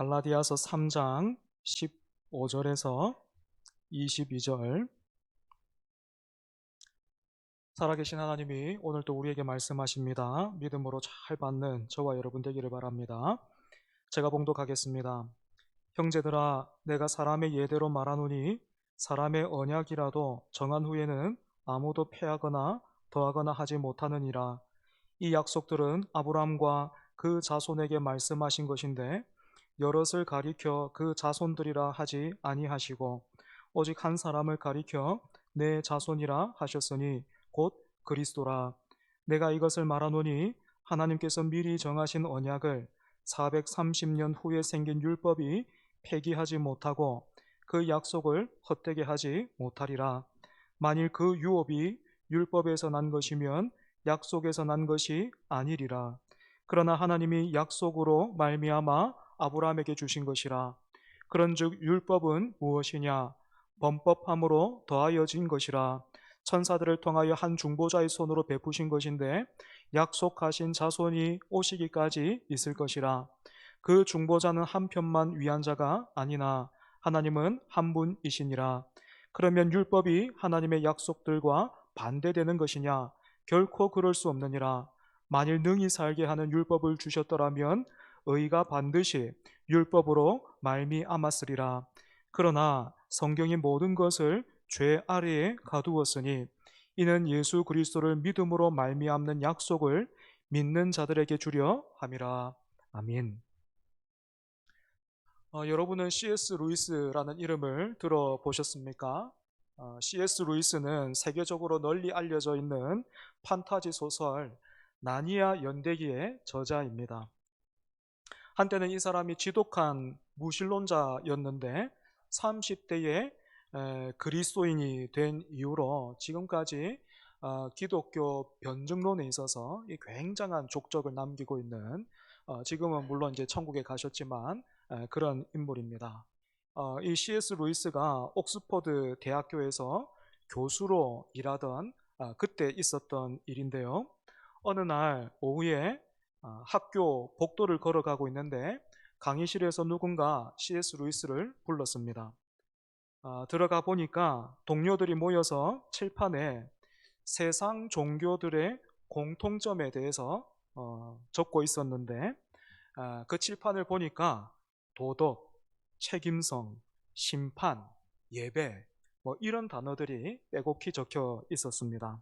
갈라디아서 3장 15절에서 22절. 살아계신 하나님이 오늘도 우리에게 말씀하십니다. 믿음으로 잘 받는 저와 여러분 되기를 바랍니다. 제가 봉독하겠습니다. 형제들아, 내가 사람의 예대로 말하노니 사람의 언약이라도 정한 후에는 아무도 패하거나 더하거나 하지 못하느니라. 이 약속들은 아브라함과 그 자손에게 말씀하신 것인데 여럿을 가리켜 그 자손들이라 하지 아니하시고 오직 한 사람을 가리켜 내 자손이라 하셨으니 곧 그리스도라. 내가 이것을 말하노니 하나님께서 미리 정하신 언약을 430년 후에 생긴 율법이 폐기하지 못하고 그 약속을 헛되게 하지 못하리라. 만일 그 유업이 율법에서 난 것이면 약속에서 난 것이 아니리라. 그러나 하나님이 약속으로 말미암아 아브라함에게 주신 것이라. 그런즉 율법은 무엇이냐? 범법함으로 더하여진 것이라. 천사들을 통하여 한 중보자의 손으로 베푸신 것인데 약속하신 자손이 오시기까지 있을 것이라. 그 중보자는 한 편만 위한 자가 아니나 하나님은 한 분이시니라. 그러면 율법이 하나님의 약속들과 반대되는 것이냐? 결코 그럴 수 없느니라. 만일 능히 살게 하는 율법을 주셨더라면 의가 반드시 율법으로 말미암았으리라. 그러나 성경이 모든 것을 죄 아래에 가두었으니 이는 예수 그리스도를 믿음으로 말미암는 약속을 믿는 자들에게 주려 함이라. 아멘. 여러분은 C.S. 루이스라는 이름을 들어보셨습니까? C.S. 루이스는 세계적으로 널리 알려져 있는 판타지 소설 나니아 연대기의 저자입니다. 한때는 이 사람이 지독한 무신론자였는데 30대에 그리스도인이 된 이후로 지금까지 기독교 변증론에 있어서 굉장한 족적을 남기고 있는, 지금은 물론 이제 천국에 가셨지만 그런 인물입니다. 이 C.S. 루이스가 옥스퍼드 대학교에서 교수로 일하던 그때 있었던 일인데요. 어느 날 오후에 학교 복도를 걸어가고 있는데 강의실에서 누군가 C.S. 루이스를 불렀습니다. 들어가 보니까 동료들이 모여서 칠판에 세상 종교들의 공통점에 대해서 적고 있었는데, 그 칠판을 보니까 도덕, 책임성, 심판, 예배, 뭐 이런 단어들이 빼곡히 적혀 있었습니다.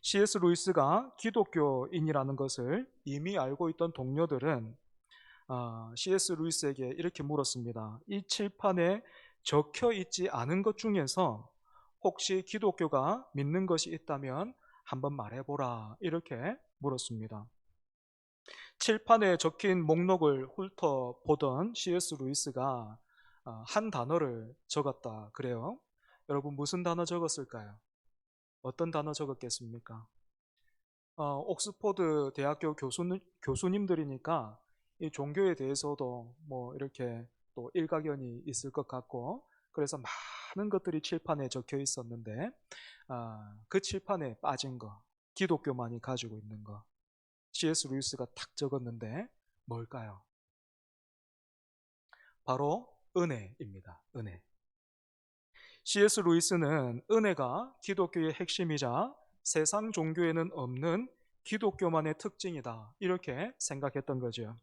C.S. 루이스가 기독교인이라는 것을 이미 알고 있던 동료들은 C.S. 루이스에게 이렇게 물었습니다. 이 칠판에 적혀 있지 않은 것 중에서 혹시 기독교가 믿는 것이 있다면 한번 말해보라, 이렇게 물었습니다. 칠판에 적힌 목록을 훑어보던 C.S. 루이스가 한 단어를 적었다 그래요. 여러분, 무슨 단어 적었을까요? 어떤 단어 적었겠습니까? 옥스퍼드 대학교 교수님들이니까 이 종교에 대해서도 뭐 이렇게 또 일가견이 있을 것 같고, 그래서 많은 것들이 칠판에 적혀 있었는데 그 칠판에 빠진 거, 기독교만이 가지고 있는 거, C.S. 루이스가 탁 적었는데 뭘까요? 바로 은혜입니다. 은혜. C.S. 루이스는 은혜가 기독교의 핵심이자 세상 종교에는 없는 기독교만의 특징이다, 이렇게 생각했던 거죠.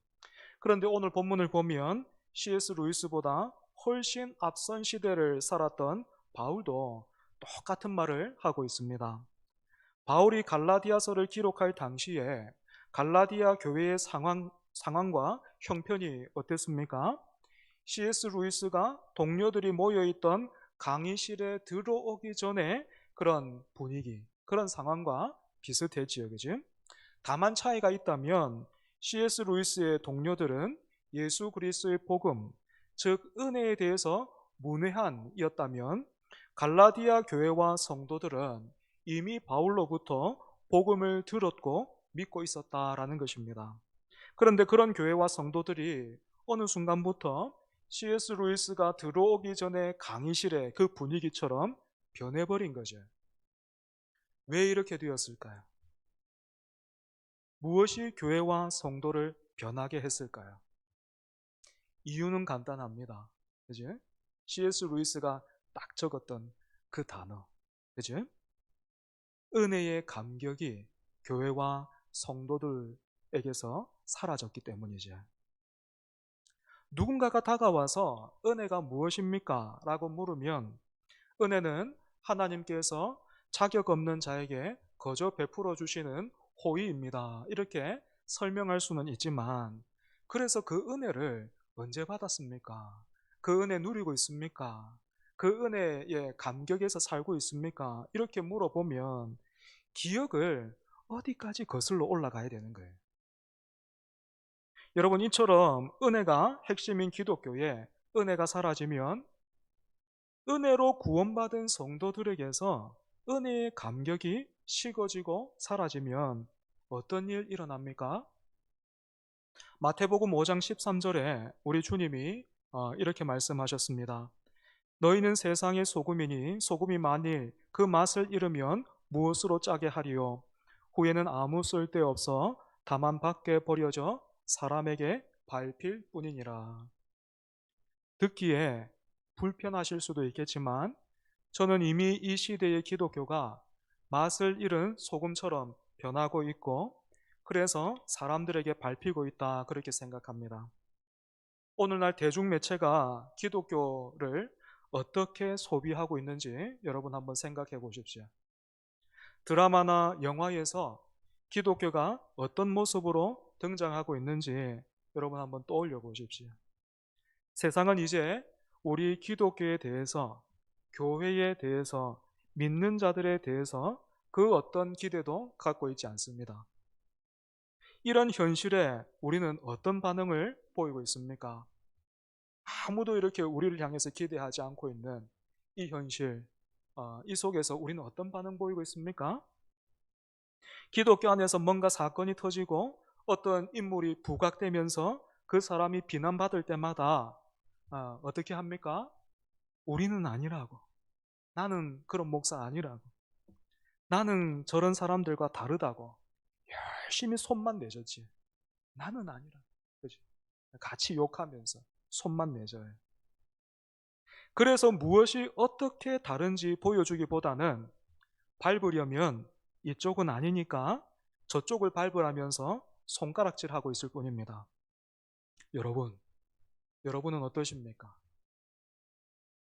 그런데 오늘 본문을 보면 C.S. 루이스보다 훨씬 앞선 시대를 살았던 바울도 똑같은 말을 하고 있습니다. 바울이 갈라디아서를 기록할 당시에 갈라디아 교회의 상황과 형편이 어땠습니까? C.S. 루이스가 동료들이 모여있던 강의실에 들어오기 전에 그런 분위기, 그런 상황과 비슷했지요, 그지? 다만 차이가 있다면 C.S. 루이스의 동료들은 예수 그리스도의 복음, 즉 은혜에 대해서 문외한이었다면 갈라디아 교회와 성도들은 이미 바울로부터 복음을 들었고 믿고 있었다라는 것입니다. 그런데 그런 교회와 성도들이 어느 순간부터 C.S. 루이스가 들어오기 전에 강의실의 그 분위기처럼 변해버린 거죠. 왜 이렇게 되었을까요? 무엇이 교회와 성도를 변하게 했을까요? 이유는 간단합니다. 그지? C.S. 루이스가 딱 적었던 그 단어. 그지? 은혜의 감격이 교회와 성도들에게서 사라졌기 때문이죠. 누군가가 다가와서 은혜가 무엇입니까? 라고 물으면 은혜는 하나님께서 자격 없는 자에게 거저 베풀어 주시는 호의입니다. 이렇게 설명할 수는 있지만 그래서 그 은혜를 언제 받았습니까? 그 은혜 누리고 있습니까? 그 은혜의 감격에서 살고 있습니까? 이렇게 물어보면 기억을 어디까지 거슬러 올라가야 되는 거예요. 여러분, 이처럼 은혜가 핵심인 기독교에 은혜가 사라지면 은혜로 구원받은 성도들에게서 은혜의 감격이 식어지고 사라지면 어떤 일 일어납니까? 마태복음 5장 13절에 우리 주님이 이렇게 말씀하셨습니다. 너희는 세상의 소금이니 소금이 만일 그 맛을 잃으면 무엇으로 짜게 하리요? 후에는 아무 쓸데없어 다만 밖에 버려져 사람에게 밟힐 뿐이니라. 듣기에 불편하실 수도 있겠지만 저는 이미 이 시대의 기독교가 맛을 잃은 소금처럼 변하고 있고 그래서 사람들에게 밟히고 있다 그렇게 생각합니다. 오늘날 대중매체가 기독교를 어떻게 소비하고 있는지 여러분 한번 생각해 보십시오. 드라마나 영화에서 기독교가 어떤 모습으로 등장하고 있는지 여러분 한번 떠올려 보십시오. 세상은 이제 우리 기독교에 대해서, 교회에 대해서, 믿는 자들에 대해서 그 어떤 기대도 갖고 있지 않습니다. 이런 현실에 우리는 어떤 반응을 보이고 있습니까? 아무도 이렇게 우리를 향해서 기대하지 않고 있는 이 현실, 이 속에서 우리는 어떤 반응 보이고 있습니까? 기독교 안에서 뭔가 사건이 터지고 어떤 인물이 부각되면서 그 사람이 비난받을 때마다 어떻게 합니까? 우리는 아니라고. 나는 그런 목사 아니라고. 나는 저런 사람들과 다르다고. 열심히 손만 내줬지. 나는 아니라고. 그치? 같이 욕하면서 손만 내줘요. 그래서 무엇이 어떻게 다른지 보여주기보다는 밟으려면 이쪽은 아니니까 저쪽을 밟으라면서 손가락질하고 있을 뿐입니다. 여러분은 어떠십니까?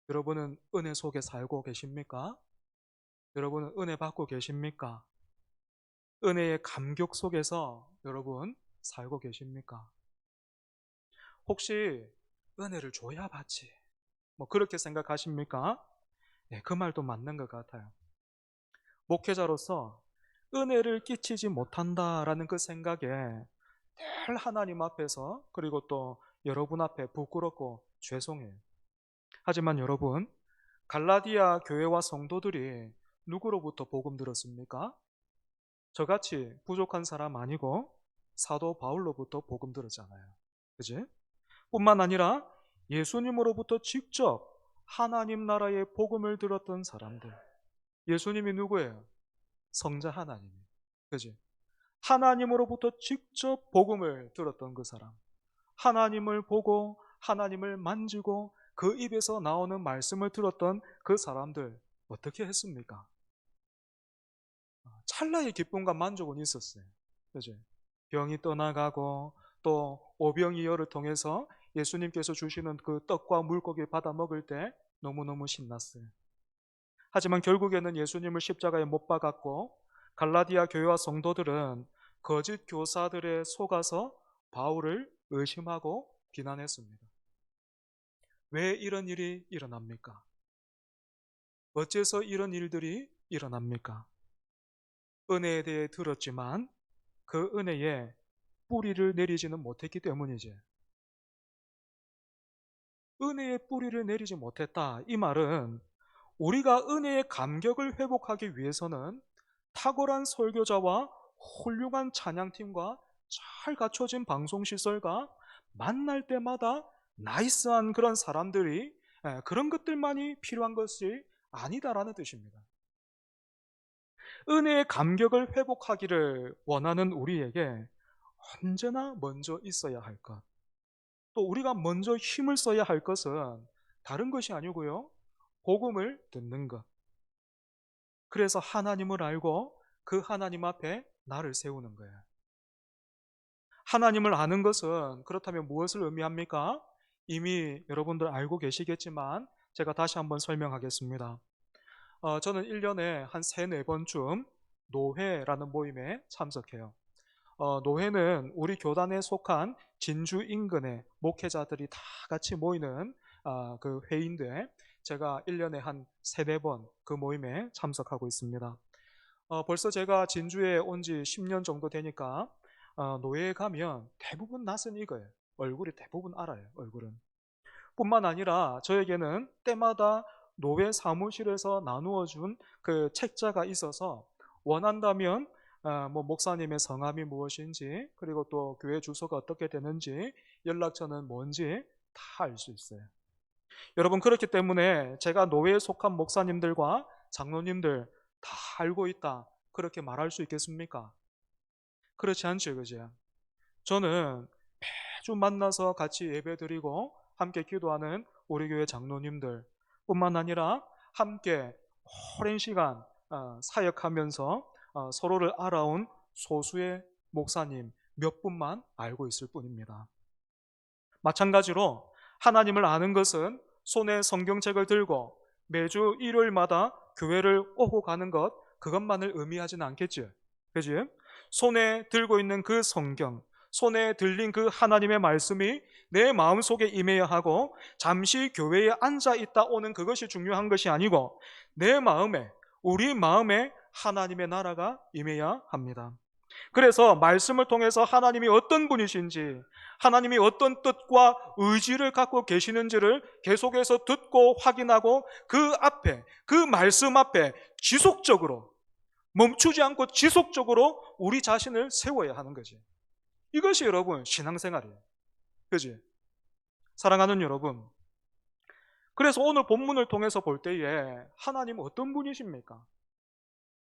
여러분은 은혜 속에 살고 계십니까? 여러분은 은혜 받고 계십니까? 은혜의 감격 속에서 여러분 살고 계십니까? 혹시 은혜를 줘야 받지? 뭐 그렇게 생각하십니까? 네, 그 말도 맞는 것 같아요. 목회자로서 은혜를 끼치지 못한다라는 그 생각에 늘 하나님 앞에서 그리고 또 여러분 앞에 부끄럽고 죄송해요. 하지만 여러분, 갈라디아 교회와 성도들이 누구로부터 복음 들었습니까? 저같이 부족한 사람 아니고 사도 바울로부터 복음 들었잖아요. 그지? 뿐만 아니라 예수님으로부터 직접 하나님 나라의 복음을 들었던 사람들. 예수님이 누구예요? 성자 하나님. 그지? 하나님으로부터 직접 복음을 들었던 그 사람. 하나님을 보고 하나님을 만지고 그 입에서 나오는 말씀을 들었던 그 사람들 어떻게 했습니까? 찰나의 기쁨과 만족은 있었어요. 그죠? 병이 떠나가고 또 오병이어를 통해서 예수님께서 주시는 그 떡과 물고기 받아 먹을 때 너무너무 신났어요. 하지만 결국에는 예수님을 십자가에 못 박았고 갈라디아 교회와 성도들은 거짓 교사들에 속아서 바울을 의심하고 비난했습니다. 왜 이런 일이 일어납니까? 어째서 이런 일들이 일어납니까? 은혜에 대해 들었지만 그 은혜에 뿌리를 내리지는 못했기 때문이지. 은혜의 뿌리를 내리지 못했다. 이 말은 우리가 은혜의 감격을 회복하기 위해서는 탁월한 설교자와 훌륭한 찬양팀과 잘 갖춰진 방송시설과 만날 때마다 나이스한 그런 사람들이 그런 것들만이 필요한 것이 아니다라는 뜻입니다. 은혜의 감격을 회복하기를 원하는 우리에게 언제나 먼저 있어야 할 것. 또 우리가 먼저 힘을 써야 할 것은 다른 것이 아니고요. 복음을 듣는 것. 그래서 하나님을 알고 그 하나님 앞에 나를 세우는 거예요. 하나님을 아는 것은 그렇다면 무엇을 의미합니까? 이미 여러분들 알고 계시겠지만 제가 다시 한번 설명하겠습니다. 저는 1년에 한 3, 4번쯤 노회라는 모임에 참석해요. 노회는 우리 교단에 속한 진주 인근의 목회자들이 다 같이 모이는 그 회의인데 제가 1년에 한 3, 4번 그 모임에 참석하고 있습니다. 벌써 제가 진주에 온 지 10년 정도 되니까 노예에 가면 대부분 낯은 익어요. 얼굴이 대부분 알아요. 얼굴은. 뿐만 아니라 저에게는 때마다 노예 사무실에서 나누어 준 그 책자가 있어서 원한다면 뭐 목사님의 성함이 무엇인지 그리고 또 교회 주소가 어떻게 되는지 연락처는 뭔지 다 알 수 있어요. 여러분 그렇기 때문에 제가 노예에 속한 목사님들과 장로님들 다 알고 있다 그렇게 말할 수 있겠습니까? 그렇지 않죠, 그죠? 저는 매주 만나서 같이 예배드리고 함께 기도하는 우리 교회 장로님들 뿐만 아니라 함께 오랜 시간 사역하면서 서로를 알아온 소수의 목사님 몇 분만 알고 있을 뿐입니다. 마찬가지로 하나님을 아는 것은 손에 성경책을 들고 매주 일요일마다 교회를 오고 가는 것 그것만을 의미하지는 않겠죠. 그지? 손에 들고 있는 그 성경, 손에 들린 그 하나님의 말씀이 내 마음속에 임해야 하고 잠시 교회에 앉아 있다 오는 그것이 중요한 것이 아니고 내 마음에, 우리 마음에 하나님의 나라가 임해야 합니다. 그래서 말씀을 통해서 하나님이 어떤 분이신지, 하나님이 어떤 뜻과 의지를 갖고 계시는지를 계속해서 듣고 확인하고 그 앞에, 그 말씀 앞에 지속적으로 멈추지 않고 지속적으로 우리 자신을 세워야 하는 거지. 이것이 여러분 신앙생활이에요. 그지? 사랑하는 여러분. 그래서 오늘 본문을 통해서 볼 때에 하나님 어떤 분이십니까?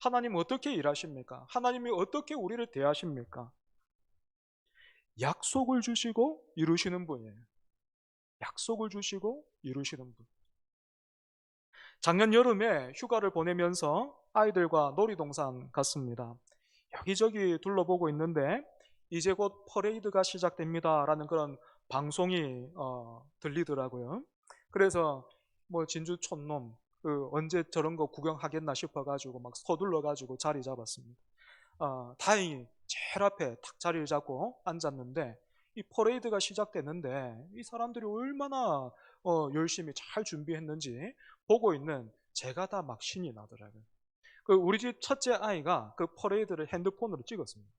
하나님 어떻게 일하십니까? 하나님이 어떻게 우리를 대하십니까? 약속을 주시고 이루시는 분이에요. 약속을 주시고 이루시는 분. 작년 여름에 휴가를 보내면서 아이들과 놀이동산 갔습니다. 여기저기 둘러보고 있는데 이제 곧 퍼레이드가 시작됩니다 라는 그런 방송이 들리더라고요. 그래서 뭐 진주 촌놈 언제 저런 거 구경하겠나 싶어가지고 막 서둘러가지고 자리 잡았습니다. 다행히 제일 앞에 탁 자리를 잡고 앉았는데 이 퍼레이드가 시작됐는데 이 사람들이 얼마나 열심히 잘 준비했는지 보고 있는 제가 다 막 신이 나더라고요. 그 우리 집 첫째 아이가 그 퍼레이드를 핸드폰으로 찍었습니다.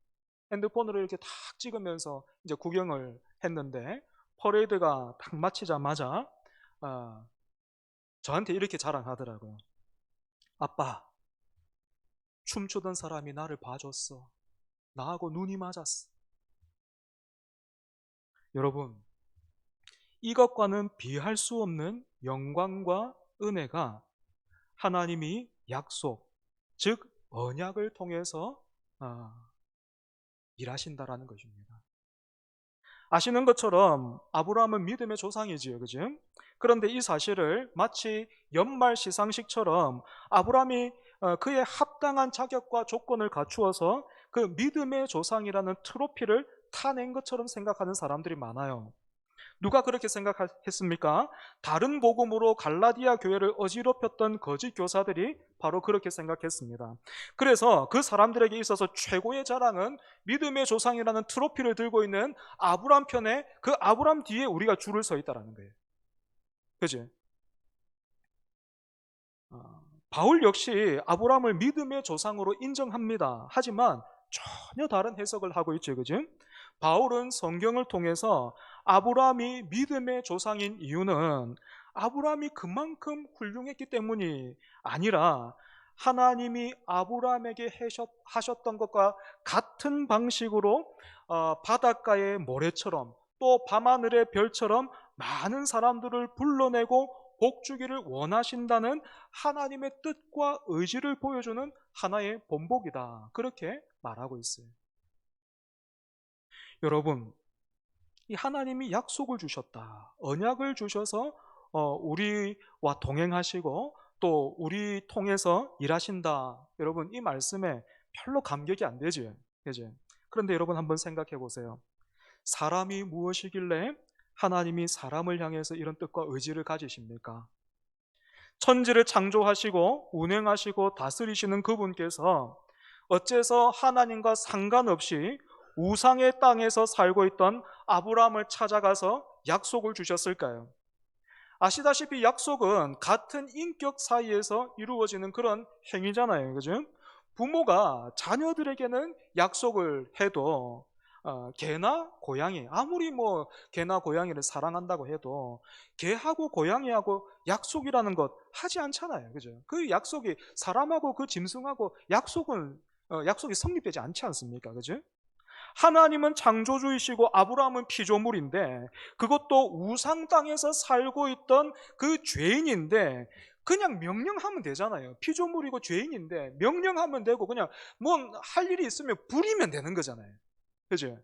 핸드폰으로 이렇게 탁 찍으면서 이제 구경을 했는데 퍼레이드가 딱 마치자마자 저한테 이렇게 자랑하더라고요. 아빠, 춤추던 사람이 나를 봐줬어. 나하고 눈이 맞았어. 여러분, 이것과는 비할 수 없는 영광과 은혜가 하나님이 약속, 즉 언약을 통해서 일하신다라는 것입니다. 아시는 것처럼 아브라함은 믿음의 조상이지요, 그죠? 그런데 이 사실을 마치 연말 시상식처럼 아브라함이 그의 합당한 자격과 조건을 갖추어서 그 믿음의 조상이라는 트로피를 타낸 것처럼 생각하는 사람들이 많아요. 누가 그렇게 생각했습니까? 다른 복음으로 갈라디아 교회를 어지럽혔던 거짓 교사들이 바로 그렇게 생각했습니다. 그래서 그 사람들에게 있어서 최고의 자랑은 믿음의 조상이라는 트로피를 들고 있는 아브람 편에 그 아브람 뒤에 우리가 줄을 서 있다는 거예요. 그지? 바울 역시 아브람을 믿음의 조상으로 인정합니다. 하지만 전혀 다른 해석을 하고 있죠. 그죠? 바울은 성경을 통해서 아브라함이 믿음의 조상인 이유는 아브라함이 그만큼 훌륭했기 때문이 아니라 하나님이 아브라함에게 하셨던 것과 같은 방식으로 바닷가의 모래처럼 또 밤하늘의 별처럼 많은 사람들을 불러내고 복 주기를 원하신다는 하나님의 뜻과 의지를 보여주는 하나의 본보기다. 그렇게 말하고 있어요. 여러분, 이 하나님이 약속을 주셨다. 언약을 주셔서 우리와 동행하시고 또 우리 통해서 일하신다. 여러분, 이 말씀에 별로 감격이 안 되지. 그죠? 그런데 여러분 한번 생각해 보세요. 사람이 무엇이길래 하나님이 사람을 향해서 이런 뜻과 의지를 가지십니까? 천지를 창조하시고 운행하시고 다스리시는 그분께서 어째서 하나님과 상관없이 우상의 땅에서 살고 있던 아브라함을 찾아가서 약속을 주셨을까요? 아시다시피 약속은 같은 인격 사이에서 이루어지는 그런 행위잖아요. 그죠? 부모가 자녀들에게는 약속을 해도 개나 고양이, 아무리 뭐 개나 고양이를 사랑한다고 해도 개하고 고양이하고 약속이라는 것 하지 않잖아요. 그죠? 그 약속이 사람하고 그 짐승하고 약속이 성립되지 않지 않습니까? 그죠? 하나님은 창조주이시고 아브라함은 피조물인데, 그것도 우상 땅에서 살고 있던 그 죄인인데 그냥 명령하면 되잖아요. 피조물이고 죄인인데 명령하면 되고 그냥 뭐 할 일이 있으면 부리면 되는 거잖아요. 그죠?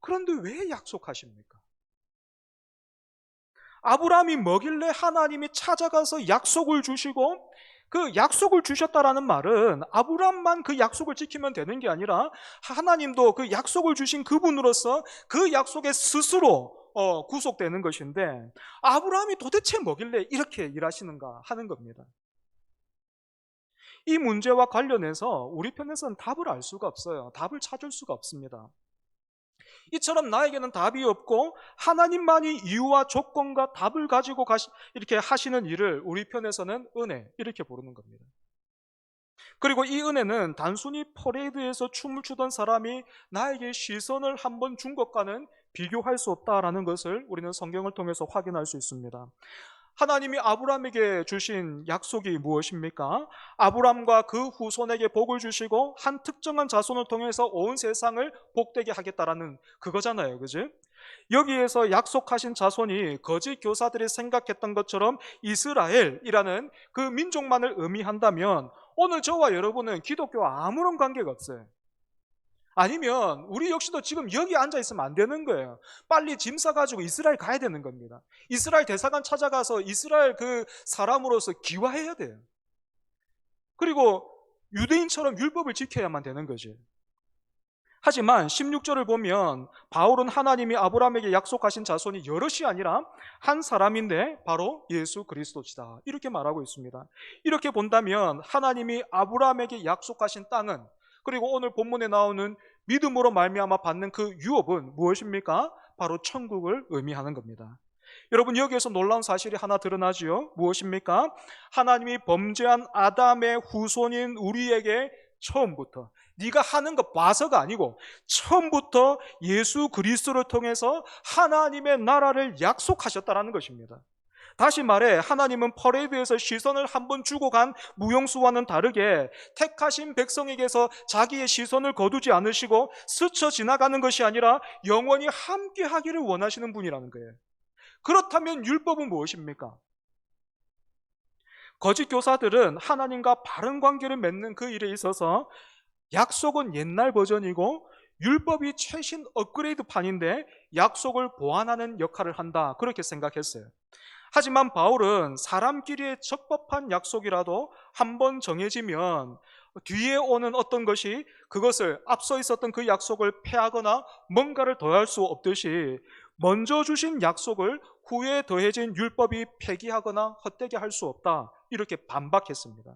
그런데 왜 약속하십니까? 아브라함이 뭐길래 하나님이 찾아가서 약속을 주시고, 그 약속을 주셨다라는 말은 아브라함만 그 약속을 지키면 되는 게 아니라 하나님도 그 약속을 주신 그분으로서 그 약속에 스스로 구속되는 것인데, 아브라함이 도대체 뭐길래 이렇게 일하시는가 하는 겁니다. 이 문제와 관련해서 우리 편에서는 답을 알 수가 없어요. 답을 찾을 수가 없습니다. 이처럼 나에게는 답이 없고 하나님만이 이유와 조건과 답을 가지고 이렇게 하시는 일을 우리 편에서는 은혜, 이렇게 부르는 겁니다. 그리고 이 은혜는 단순히 퍼레이드에서 춤을 추던 사람이 나에게 시선을 한번 준 것과는 비교할 수 없다라는 것을 우리는 성경을 통해서 확인할 수 있습니다. 하나님이 아브라함에게 주신 약속이 무엇입니까? 아브라함과 그 후손에게 복을 주시고 한 특정한 자손을 통해서 온 세상을 복되게 하겠다라는 그거잖아요. 그죠? 여기에서 약속하신 자손이 거짓 교사들이 생각했던 것처럼 이스라엘이라는 그 민족만을 의미한다면 오늘 저와 여러분은 기독교와 아무런 관계가 없어요. 아니면 우리 역시도 지금 여기 앉아 있으면 안 되는 거예요. 빨리 짐 싸가지고 이스라엘 가야 되는 겁니다. 이스라엘 대사관 찾아가서 이스라엘 그 사람으로서 기화해야 돼요. 그리고 유대인처럼 율법을 지켜야만 되는 거지. 하지만 16절을 보면 바울은 하나님이 아브라함에게 약속하신 자손이 여럿이 아니라 한 사람인데 바로 예수 그리스도시다, 이렇게 말하고 있습니다. 이렇게 본다면 하나님이 아브라함에게 약속하신 땅은, 그리고 오늘 본문에 나오는 믿음으로 말미암아 받는 그 유업은 무엇입니까? 바로 천국을 의미하는 겁니다. 여러분, 여기에서 놀라운 사실이 하나 드러나지요. 무엇입니까? 하나님이 범죄한 아담의 후손인 우리에게 처음부터, 네가 하는 거 봐서가 아니고 처음부터 예수 그리스도를 통해서 하나님의 나라를 약속하셨다라는 것입니다. 다시 말해 하나님은 퍼레이드에서 시선을 한번 주고 간 무용수와는 다르게 택하신 백성에게서 자기의 시선을 거두지 않으시고 스쳐 지나가는 것이 아니라 영원히 함께 하기를 원하시는 분이라는 거예요. 그렇다면 율법은 무엇입니까? 거짓 교사들은 하나님과 바른 관계를 맺는 그 일에 있어서 약속은 옛날 버전이고 율법이 최신 업그레이드 판인데 약속을 보완하는 역할을 한다, 그렇게 생각했어요. 하지만 바울은 사람끼리의 적법한 약속이라도 한번 정해지면 뒤에 오는 어떤 것이 그것을 앞서 있었던 그 약속을 폐하거나 뭔가를 더할 수 없듯이 먼저 주신 약속을 후에 더해진 율법이 폐기하거나 헛되게 할 수 없다, 이렇게 반박했습니다.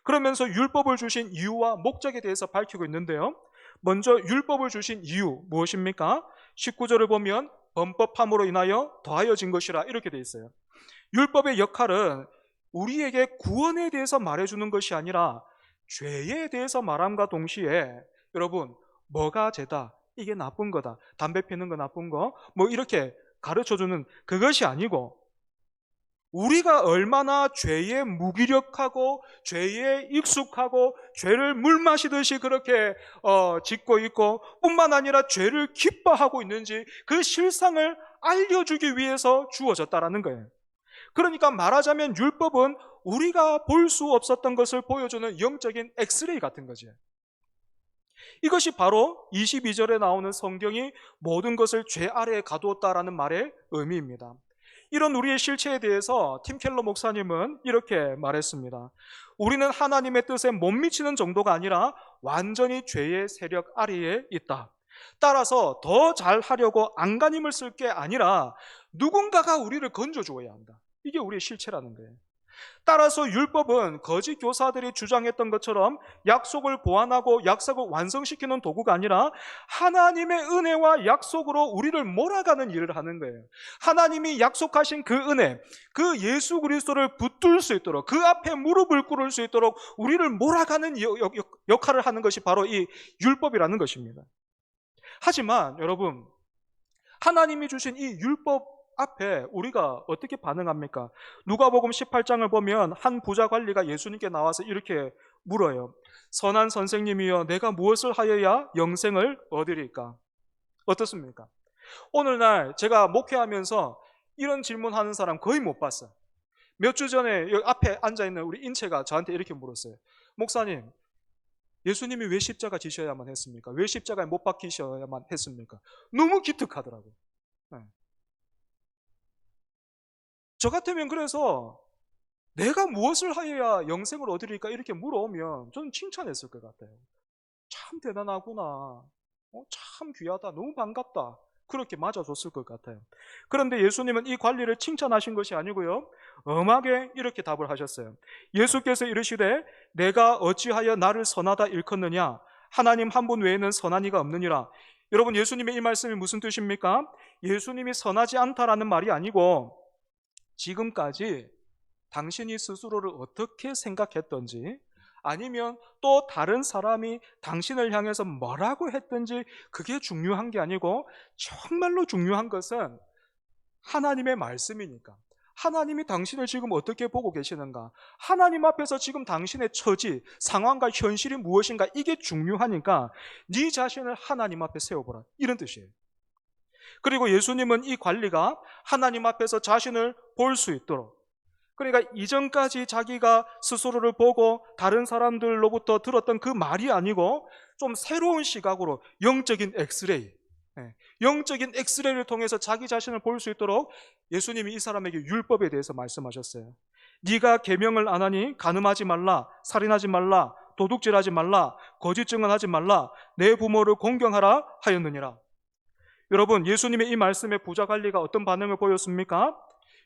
그러면서 율법을 주신 이유와 목적에 대해서 밝히고 있는데요. 먼저 율법을 주신 이유 무엇입니까? 19절을 보면 범법함으로 인하여 더하여진 것이라, 이렇게 돼 있어요. 율법의 역할은 우리에게 구원에 대해서 말해주는 것이 아니라 죄에 대해서 말함과 동시에, 여러분, 뭐가 죄다, 이게 나쁜 거다, 담배 피우는 거 나쁜 거, 뭐 이렇게 가르쳐주는 그것이 아니고, 우리가 얼마나 죄에 무기력하고 죄에 익숙하고 죄를 물 마시듯이 그렇게 짓고 있고 뿐만 아니라 죄를 기뻐하고 있는지 그 실상을 알려주기 위해서 주어졌다라는 거예요. 그러니까 말하자면 율법은 우리가 볼 수 없었던 것을 보여주는 영적인 엑스레이 같은 거죠. 이것이 바로 22절에 나오는 성경이 모든 것을 죄 아래에 가두었다라는 말의 의미입니다. 이런 우리의 실체에 대해서 팀 켈러 목사님은 이렇게 말했습니다. 우리는 하나님의 뜻에 못 미치는 정도가 아니라 완전히 죄의 세력 아래에 있다. 따라서 더 잘하려고 안간힘을 쓸 게 아니라 누군가가 우리를 건져줘야 한다. 이게 우리의 실체라는 거예요. 따라서 율법은 거짓 교사들이 주장했던 것처럼 약속을 보완하고 약속을 완성시키는 도구가 아니라 하나님의 은혜와 약속으로 우리를 몰아가는 일을 하는 거예요. 하나님이 약속하신 그 은혜, 그 예수 그리스도를 붙들 수 있도록, 그 앞에 무릎을 꿇을 수 있도록 우리를 몰아가는 역할을 하는 것이 바로 이 율법이라는 것입니다. 하지만 여러분, 하나님이 주신 이 율법 앞에 우리가 어떻게 반응합니까? 누가복음 18장을 보면 한 부자 관리가 예수님께 나와서 이렇게 물어요. 선한 선생님이여, 내가 무엇을 하여야 영생을 얻으리까? 어떻습니까? 오늘날 제가 목회하면서 이런 질문하는 사람 거의 못 봤어요. 몇 주 전에 여기 앞에 앉아있는 우리 인채가 저한테 이렇게 물었어요. 목사님, 예수님이 왜 십자가 지셔야만 했습니까? 왜 십자가에 못 박히셔야만 했습니까? 너무 기특하더라고요. 네. 저 같으면 그래서 내가 무엇을 하여야 영생을 얻으리까 이렇게 물어오면 저는 칭찬했을 것 같아요. 참 대단하구나. 참 귀하다. 너무 반갑다. 그렇게 맞아줬을 것 같아요. 그런데 예수님은 이 관리를 칭찬하신 것이 아니고요, 엄하게 이렇게 답을 하셨어요. 예수께서 이르시되 내가 어찌하여 나를 선하다 일컫느냐? 하나님 한 분 외에는 선한 이가 없느니라. 여러분, 예수님의 이 말씀이 무슨 뜻입니까? 예수님이 선하지 않다라는 말이 아니고 지금까지 당신이 스스로를 어떻게 생각했던지, 아니면 또 다른 사람이 당신을 향해서 뭐라고 했든지 그게 중요한 게 아니고 정말로 중요한 것은 하나님의 말씀이니까, 하나님이 당신을 지금 어떻게 보고 계시는가, 하나님 앞에서 지금 당신의 처지, 상황과 현실이 무엇인가, 이게 중요하니까 네 자신을 하나님 앞에 세워보라, 이런 뜻이에요. 그리고 예수님은 이 관리가 하나님 앞에서 자신을 볼 수 있도록, 그러니까 이전까지 자기가 스스로를 보고 다른 사람들로부터 들었던 그 말이 아니고 좀 새로운 시각으로 영적인 엑스레이, 영적인 엑스레이를 통해서 자기 자신을 볼 수 있도록 예수님이 이 사람에게 율법에 대해서 말씀하셨어요. 네가 계명을 안 하니 간음하지 말라, 살인하지 말라, 도둑질하지 말라, 거짓 증언하지 말라, 내 부모를 공경하라 하였느니라. 여러분, 예수님의 이 말씀에 부자 관리가 어떤 반응을 보였습니까?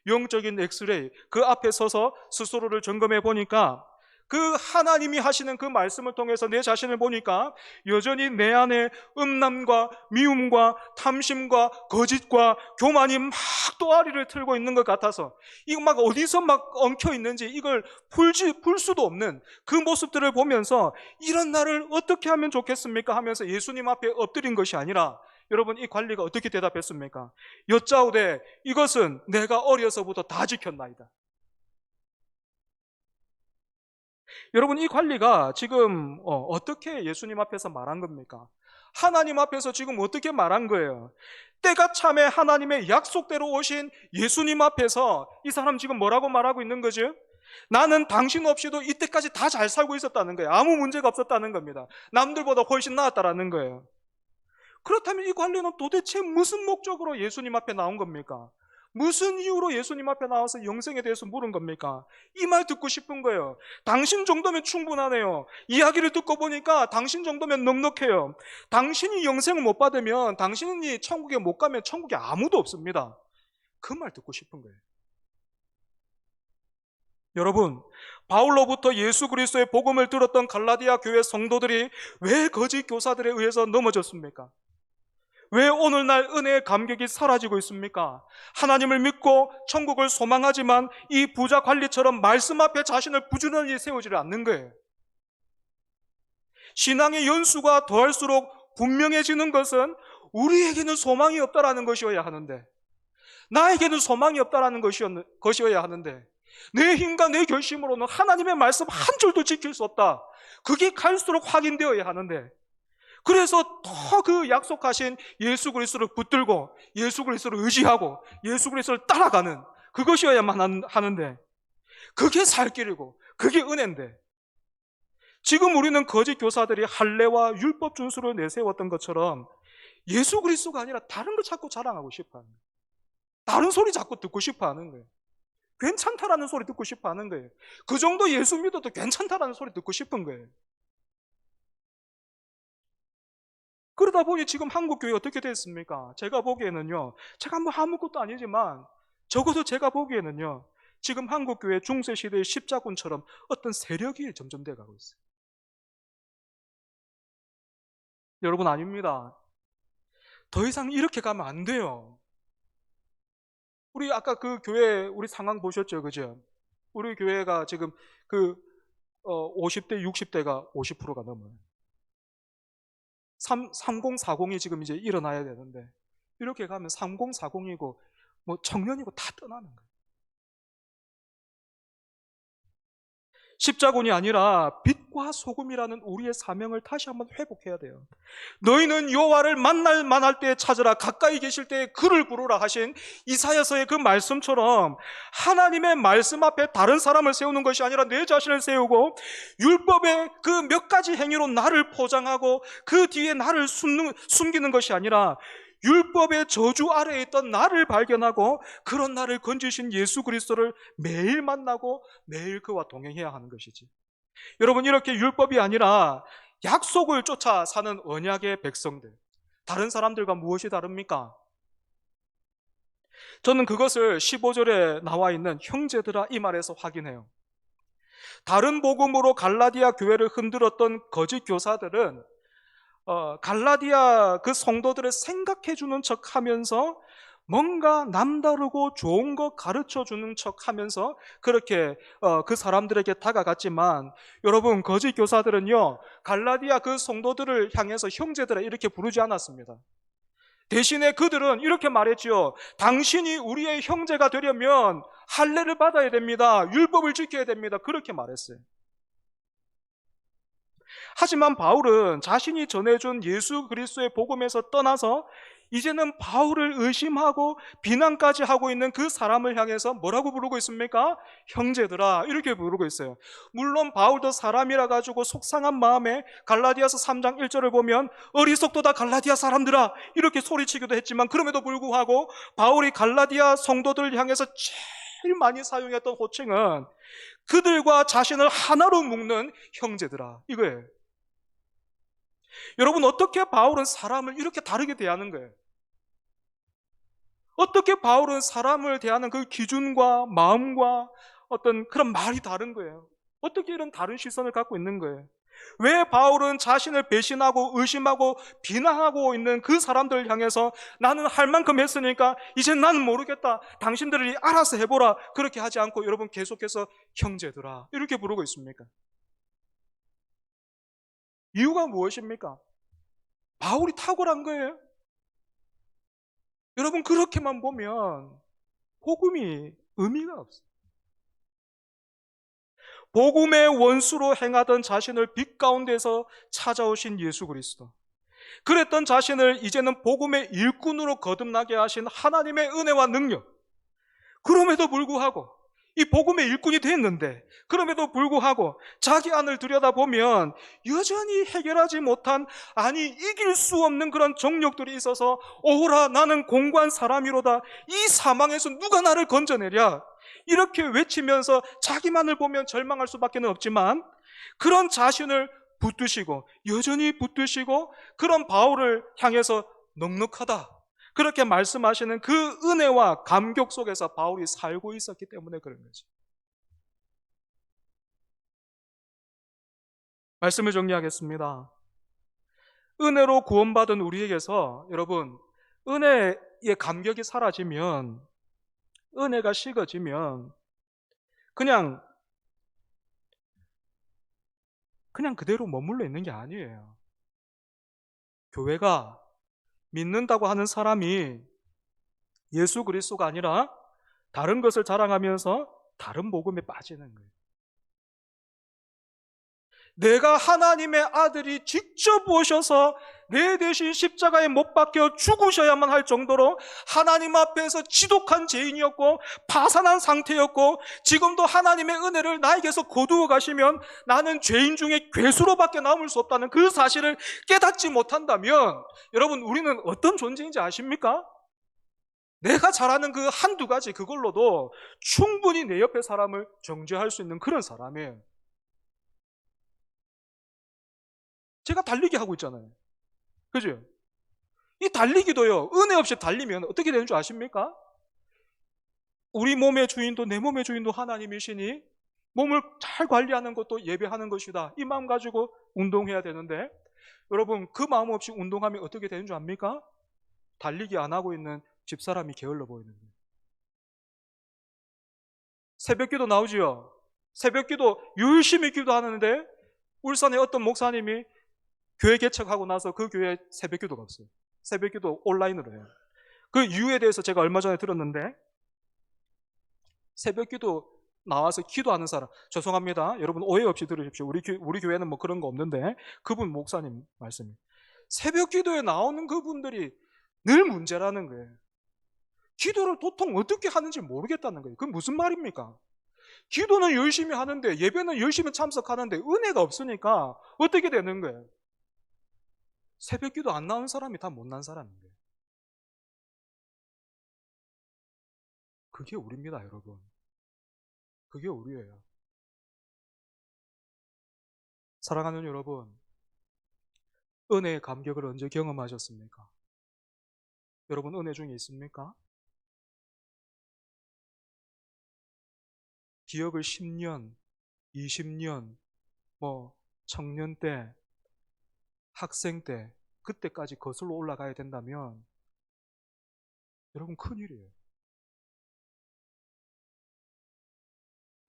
영적인 엑스레이, 그 앞에 서서 스스로를 점검해 보니까, 그 하나님이 하시는 그 말씀을 통해서 내 자신을 보니까 여전히 내 안에 음란과 미움과 탐심과 거짓과 교만이 막 또아리를 틀고 있는 것 같아서, 이거 막 어디서 막 엉켜 있는지 이걸 풀 수도 없는 그 모습들을 보면서 이런 나를 어떻게 하면 좋겠습니까 하면서 예수님 앞에 엎드린 것이 아니라, 여러분, 이 관리가 어떻게 대답했습니까? 여짜오되 이것은 내가 어려서부터 다 지켰나이다. 여러분, 이 관리가 지금 어떻게 예수님 앞에서 말한 겁니까? 하나님 앞에서 지금 어떻게 말한 거예요? 때가 참에 하나님의 약속대로 오신 예수님 앞에서 이 사람 지금 뭐라고 말하고 있는 거죠? 나는 당신 없이도 이때까지 다 잘 살고 있었다는 거예요. 아무 문제가 없었다는 겁니다. 남들보다 훨씬 나았다라는 거예요. 그렇다면 이 관리는 도대체 무슨 목적으로 예수님 앞에 나온 겁니까? 무슨 이유로 예수님 앞에 나와서 영생에 대해서 물은 겁니까? 이 말 듣고 싶은 거예요. 당신 정도면 충분하네요. 이야기를 듣고 보니까 당신 정도면 넉넉해요. 당신이 영생을 못 받으면, 당신이 천국에 못 가면 천국에 아무도 없습니다. 그 말 듣고 싶은 거예요. 여러분, 바울로부터 예수 그리스도의 복음을 들었던 갈라디아 교회 성도들이 왜 거짓 교사들에 의해서 넘어졌습니까? 왜 오늘날 은혜의 감격이 사라지고 있습니까? 하나님을 믿고 천국을 소망하지만 이 부자 관리처럼 말씀 앞에 자신을 부지런히 세우지를 않는 거예요. 신앙의 연수가 더할수록 분명해지는 것은 우리에게는 소망이 없다라는 것이어야 하는데, 나에게는 소망이 없다라는 것이어야 하는데, 내 힘과 내 결심으로는 하나님의 말씀 한 줄도 지킬 수 없다. 그게 갈수록 확인되어야 하는데, 그래서 더 그 약속하신 예수 그리스도를 붙들고 예수 그리스도를 의지하고 예수 그리스도를 따라가는 그것이어야만 하는데, 그게 살 길이고 그게 은혜인데, 지금 우리는 거짓 교사들이 할례와 율법 준수를 내세웠던 것처럼 예수 그리스도가 아니라 다른 거 자꾸 자랑하고 싶어 하는 거예요. 다른 소리 자꾸 듣고 싶어 하는 거예요. 괜찮다라는 소리 듣고 싶어 하는 거예요. 그 정도 예수 믿어도 괜찮다라는 소리 듣고 싶은 거예요. 그러다 보니 지금 한국 교회 어떻게 됐습니까? 제가 보기에는요, 제가 뭐 아무것도 아니지만 적어도 제가 보기에는요, 지금 한국 교회 중세 시대의 십자군처럼 어떤 세력이 점점 돼가고 있어요. 여러분, 아닙니다. 더 이상 이렇게 가면 안 돼요. 우리 아까 그 교회 우리 상황 보셨죠, 그죠? 우리 교회가 지금 그 50대, 60대가 50%가 넘어요. 3040이 지금 이제 일어나야 되는데 이렇게 가면 3040이고 뭐 청년이고 다 떠나는 거예요. 십자군이 아니라 빛과 소금이라는 우리의 사명을 다시 한번 회복해야 돼요. 너희는 여호와를 만날 만할 때 찾으라, 가까이 계실 때 그를 부르라 하신 이사야서의 그 말씀처럼 하나님의 말씀 앞에 다른 사람을 세우는 것이 아니라 내 자신을 세우고 율법의 그 몇 가지 행위로 나를 포장하고 그 뒤에 나를 숨기는 것이 아니라 율법의 저주 아래에 있던 나를 발견하고 그런 나를 건지신 예수 그리스도를 매일 만나고 매일 그와 동행해야 하는 것이지. 여러분, 이렇게 율법이 아니라 약속을 쫓아 사는 언약의 백성들, 다른 사람들과 무엇이 다릅니까? 저는 그것을 15절에 나와 있는 형제들아 이 말에서 확인해요. 다른 복음으로 갈라디아 교회를 흔들었던 거짓 교사들은 갈라디아 그 성도들을 생각해 주는 척 하면서 뭔가 남다르고 좋은 거 가르쳐 주는 척 하면서 그렇게 그 사람들에게 다가갔지만, 여러분, 거짓 교사들은요, 갈라디아 그 성도들을 향해서 형제들아 이렇게 부르지 않았습니다. 대신에 그들은 이렇게 말했지요. 당신이 우리의 형제가 되려면 할례를 받아야 됩니다. 율법을 지켜야 됩니다. 그렇게 말했어요. 하지만 바울은 자신이 전해준 예수 그리스도의 복음에서 떠나서 이제는 바울을 의심하고 비난까지 하고 있는 그 사람을 향해서 뭐라고 부르고 있습니까? 형제들아, 이렇게 부르고 있어요. 물론 바울도 사람이라 가지고 속상한 마음에 갈라디아서 3장 1절을 보면 어리석도다 갈라디아 사람들아 이렇게 소리치기도 했지만, 그럼에도 불구하고 바울이 갈라디아 성도들을 향해서 제일 많이 사용했던 호칭은 그들과 자신을 하나로 묶는 형제들아, 이거예요. 여러분, 어떻게 바울은 사람을 이렇게 다르게 대하는 거예요? 어떻게 바울은 사람을 대하는 그 기준과 마음과 어떤 그런 말이 다른 거예요? 어떻게 이런 다른 시선을 갖고 있는 거예요? 왜 바울은 자신을 배신하고 의심하고 비난하고 있는 그 사람들을 향해서 나는 할 만큼 했으니까 이제 나는 모르겠다, 당신들이 알아서 해보라, 그렇게 하지 않고 여러분 계속해서 형제들아 이렇게 부르고 있습니까? 이유가 무엇입니까? 바울이 탁월한 거예요. 여러분, 그렇게만 보면 복음이 의미가 없어요. 복음의 원수로 행하던 자신을 빛 가운데서 찾아오신 예수 그리스도, 그랬던 자신을 이제는 복음의 일꾼으로 거듭나게 하신 하나님의 은혜와 능력, 그럼에도 불구하고 이 복음의 일꾼이 됐는데 그럼에도 불구하고 자기 안을 들여다보면 여전히 해결하지 못한, 아니 이길 수 없는 그런 정욕들이 있어서 오호라 나는 공고한 사람이로다, 이 사망에서 누가 나를 건져내랴, 이렇게 외치면서 자기만을 보면 절망할 수밖에 없지만 그런 자신을 붙드시고 여전히 붙드시고 그런 바울을 향해서 넉넉하다 그렇게 말씀하시는 그 은혜와 감격 속에서 바울이 살고 있었기 때문에 그런 거죠. 말씀을 정리하겠습니다. 은혜로 구원받은 우리에게서 여러분, 은혜의 감격이 사라지면, 은혜가 식어지면 그냥 그대로 머물러 있는 게 아니에요. 교회가 믿는다고 하는 사람이 예수 그리스도가 아니라 다른 것을 자랑하면서 다른 복음에 빠지는 거예요. 내가 하나님의 아들이 직접 오셔서 내 대신 십자가에 못 박혀 죽으셔야만 할 정도로 하나님 앞에서 지독한 죄인이었고 파산한 상태였고, 지금도 하나님의 은혜를 나에게서 거두어 가시면 나는 죄인 중에 괴수로밖에 남을 수 없다는 그 사실을 깨닫지 못한다면, 여러분, 우리는 어떤 존재인지 아십니까? 내가 잘하는 그 한두 가지 그걸로도 충분히 내 옆에 사람을 정죄할 수 있는 그런 사람이에요. 제가 달리기 하고 있잖아요. 그죠? 이 달리기도요, 은혜 없이 달리면 어떻게 되는 줄 아십니까? 우리 몸의 주인도 내 몸의 주인도 하나님이시니 몸을 잘 관리하는 것도 예배하는 것이다, 이 마음 가지고 운동해야 되는데, 여러분, 그 마음 없이 운동하면 어떻게 되는 줄 압니까? 달리기 안 하고 있는 집사람이 게을러 보이는 거예요. 새벽기도 나오지요. 새벽기도 열심히 기도하는데 울산의 어떤 목사님이 교회 개척하고 나서 그 교회에 새벽기도가 없어요. 새벽기도 온라인으로 해요. 그 이유에 대해서 제가 얼마 전에 들었는데, 새벽기도 나와서 기도하는 사람, 죄송합니다, 여러분 오해 없이 들으십시오. 우리 교회는 뭐 그런 거 없는데, 그분 목사님 말씀이, 새벽기도에 나오는 그분들이 늘 문제라는 거예요. 기도를 도통 어떻게 하는지 모르겠다는 거예요. 그게 무슨 말입니까? 기도는 열심히 하는데, 예배는 열심히 참석하는데 은혜가 없으니까 어떻게 되는 거예요? 새벽기도 안 나오는 사람이 다 못난 사람인데, 그게 우리입니다, 여러분. 그게 우리예요. 사랑하는 여러분, 은혜의 감격을 언제 경험하셨습니까? 여러분, 은혜 중에 있습니까? 기억을 10년, 20년, 청년 때, 학생 때, 그때까지 거슬러 올라가야 된다면 여러분, 큰일이에요.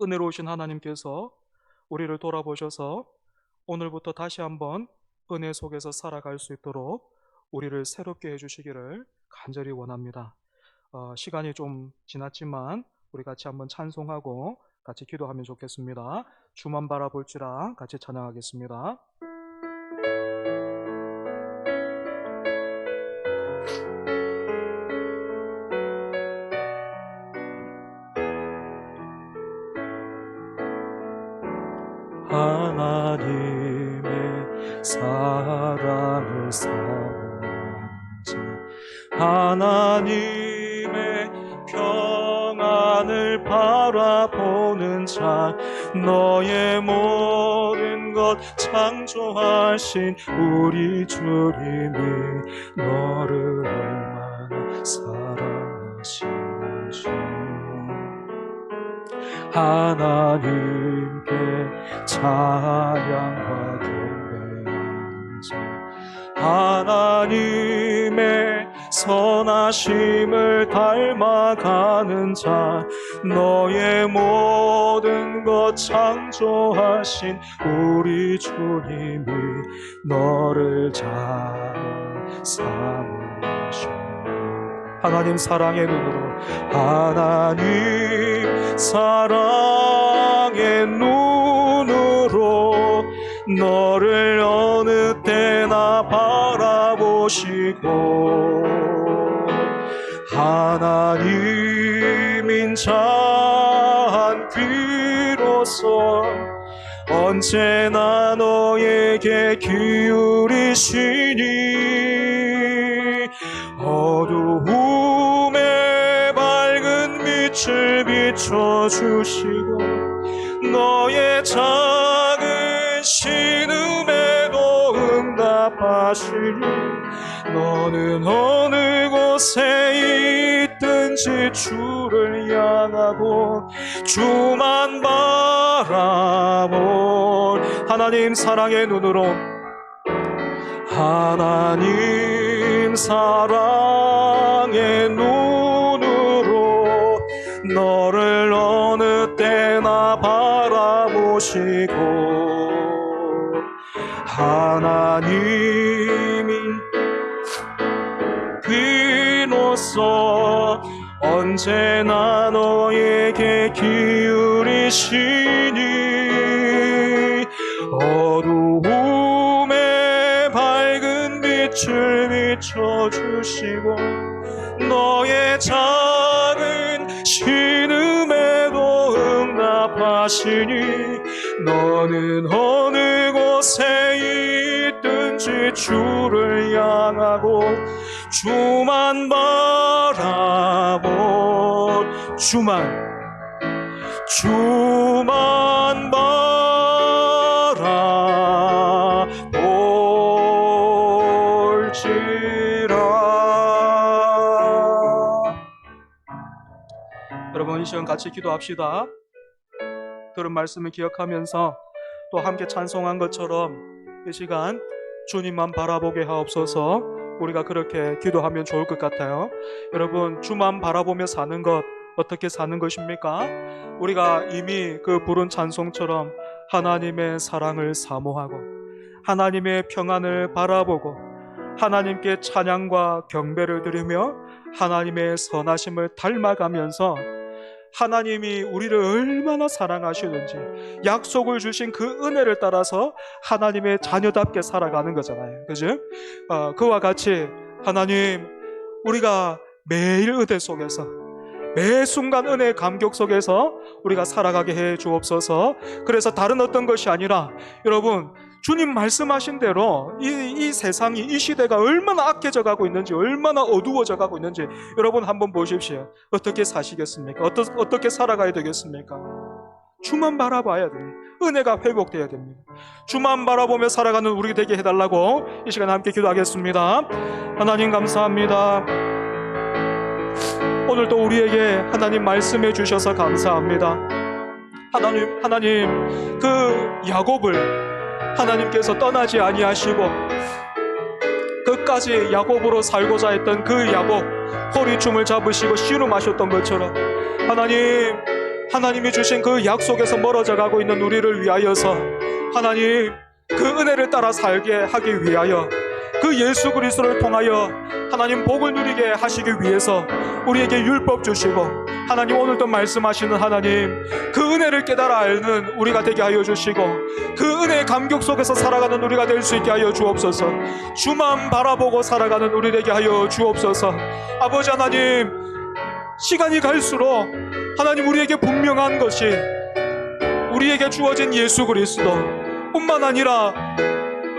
은혜로우신 하나님께서 우리를 돌아보셔서 오늘부터 다시 한번 은혜 속에서 살아갈 수 있도록 우리를 새롭게 해주시기를 간절히 원합니다. 시간이 좀 지났지만 우리 같이 한번 찬송하고 같이 기도하면 좋겠습니다. 주만 바라볼지라 같이 찬양하겠습니다. 하나님의 사랑을 사모하는 자, 하나님의 평안을 바라보는 자, 너의 모든 것 창조하신 우리 주님이 너를 얼마나 사랑하시는지, 하나님께 찬양과 경배하는 자, 하나님의 선하심을 닮아가는 자, 너의 모든 것 창조하신 우리 주님이 너를 잘 삼으시오. 하나님 사랑의 눈으로, 하나님 사랑의 눈으로 너를 어느 때나 바라보시고, 하나님인 자한 귀로서 언제나 너에게 기울이시니, 어두움에 밝은 빛을 비춰주시고 너의 작은 신음에도 응답하시니, 너는 어느 곳에 있든지 주를 향하고 주만 바라볼 하나님 사랑의 눈으로, 하나님 사랑의 눈으로 너를 어느 때나 바라보시고, 하나님인 귀로서 언제나 너에게 기울이시니, 고쳐주시고 너의 작은 신음에도 응답하시니 너는 어느 곳에 있든지 주를 향하고 주만 바라보 주만 바라볼지라. 여러분, 이 시간 같이 기도합시다. 들은 말씀을 기억하면서 또 함께 찬송한 것처럼 이 시간 주님만 바라보게 하옵소서. 우리가 그렇게 기도하면 좋을 것 같아요. 여러분, 주만 바라보며 사는 것 어떻게 사는 것입니까? 우리가 이미 그 부른 찬송처럼 하나님의 사랑을 사모하고 하나님의 평안을 바라보고 하나님께 찬양과 경배를 드리며 하나님의 선하심을 닮아가면서 하나님이 우리를 얼마나 사랑하시는지 약속을 주신 그 은혜를 따라서 하나님의 자녀답게 살아가는 거잖아요. 그죠? 그와 같이 하나님, 우리가 매일 은혜 속에서 매 순간 은혜의 감격 속에서 우리가 살아가게 해 주옵소서. 그래서 다른 어떤 것이 아니라 여러분, 주님 말씀하신 대로 이 세상이, 이 시대가 얼마나 악해져 가고 있는지, 얼마나 어두워져 가고 있는지 여러분 한번 보십시오. 어떻게 사시겠습니까? 어떻게 살아가야 되겠습니까? 주만 바라봐야 됩니다. 은혜가 회복돼야 됩니다. 주만 바라보며 살아가는 우리 되게 해달라고 이 시간 함께 기도하겠습니다. 하나님 감사합니다. 오늘도 우리에게 하나님 말씀해 주셔서 감사합니다. 하나님 그 야곱을 하나님께서 떠나지 아니하시고 끝까지 야곱으로 살고자 했던 그 야곱, 허리춤을 잡으시고 씨름하셨던 것처럼 하나님이 주신 그 약속에서 멀어져 가고 있는 우리를 위하여서 하나님 그 은혜를 따라 살게 하기 위하여 그 예수 그리스도를 통하여 하나님 복을 누리게 하시기 위해서 우리에게 율법 주시고 하나님 오늘도 말씀하시는 하나님 그 은혜를 깨달아 알는 우리가 되게 하여 주시고 그 은혜의 감격 속에서 살아가는 우리가 될 수 있게 하여 주옵소서. 주만 바라보고 살아가는 우리 되게 하여 주옵소서. 아버지 하나님, 시간이 갈수록 하나님 우리에게 분명한 것이 우리에게 주어진 예수 그리스도 뿐만 아니라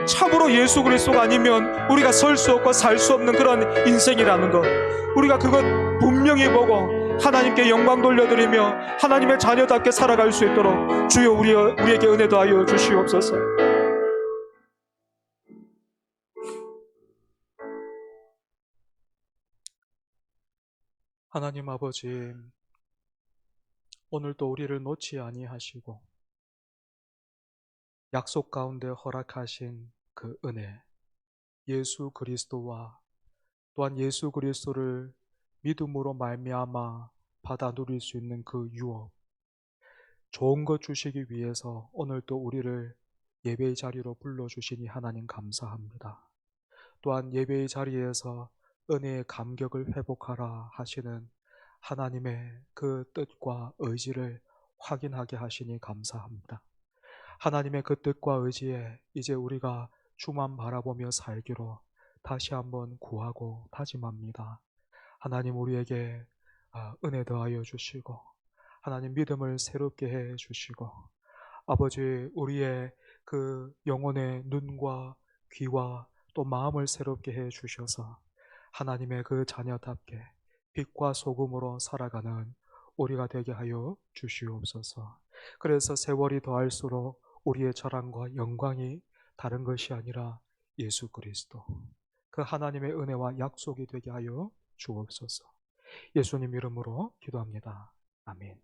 참으로 예수 그리스도가 아니면 우리가 설 수 없고 살 수 없는 그런 인생이라는 것, 우리가 그것 분명히 보고 하나님께 영광 돌려드리며 하나님의 자녀답게 살아갈 수 있도록 주여 우리에게 은혜 더하여 주시옵소서. 하나님 아버지, 오늘도 우리를 놓지 아니하시고 약속 가운데 허락하신 그 은혜, 예수 그리스도와 또한 예수 그리스도를 믿음으로 말미암아 받아 누릴 수 있는 그 유업, 좋은 것 주시기 위해서 오늘도 우리를 예배의 자리로 불러주시니 하나님 감사합니다. 또한 예배의 자리에서 은혜의 감격을 회복하라 하시는 하나님의 그 뜻과 의지를 확인하게 하시니 감사합니다. 하나님의 그 뜻과 의지에 이제 우리가 주만 바라보며 살기로 다시 한번 구하고 다짐합니다. 하나님 우리에게 은혜 더하여 주시고 하나님 믿음을 새롭게 해 주시고 아버지 우리의 그 영혼의 눈과 귀와 또 마음을 새롭게 해 주셔서 하나님의 그 자녀답게 빛과 소금으로 살아가는 우리가 되게 하여 주시옵소서. 그래서 세월이 더할수록 우리의 자랑과 영광이 다른 것이 아니라 예수 그리스도, 그 하나님의 은혜와 약속이 되게 하여 주옵소서. 예수님 이름으로 기도합니다. 아멘.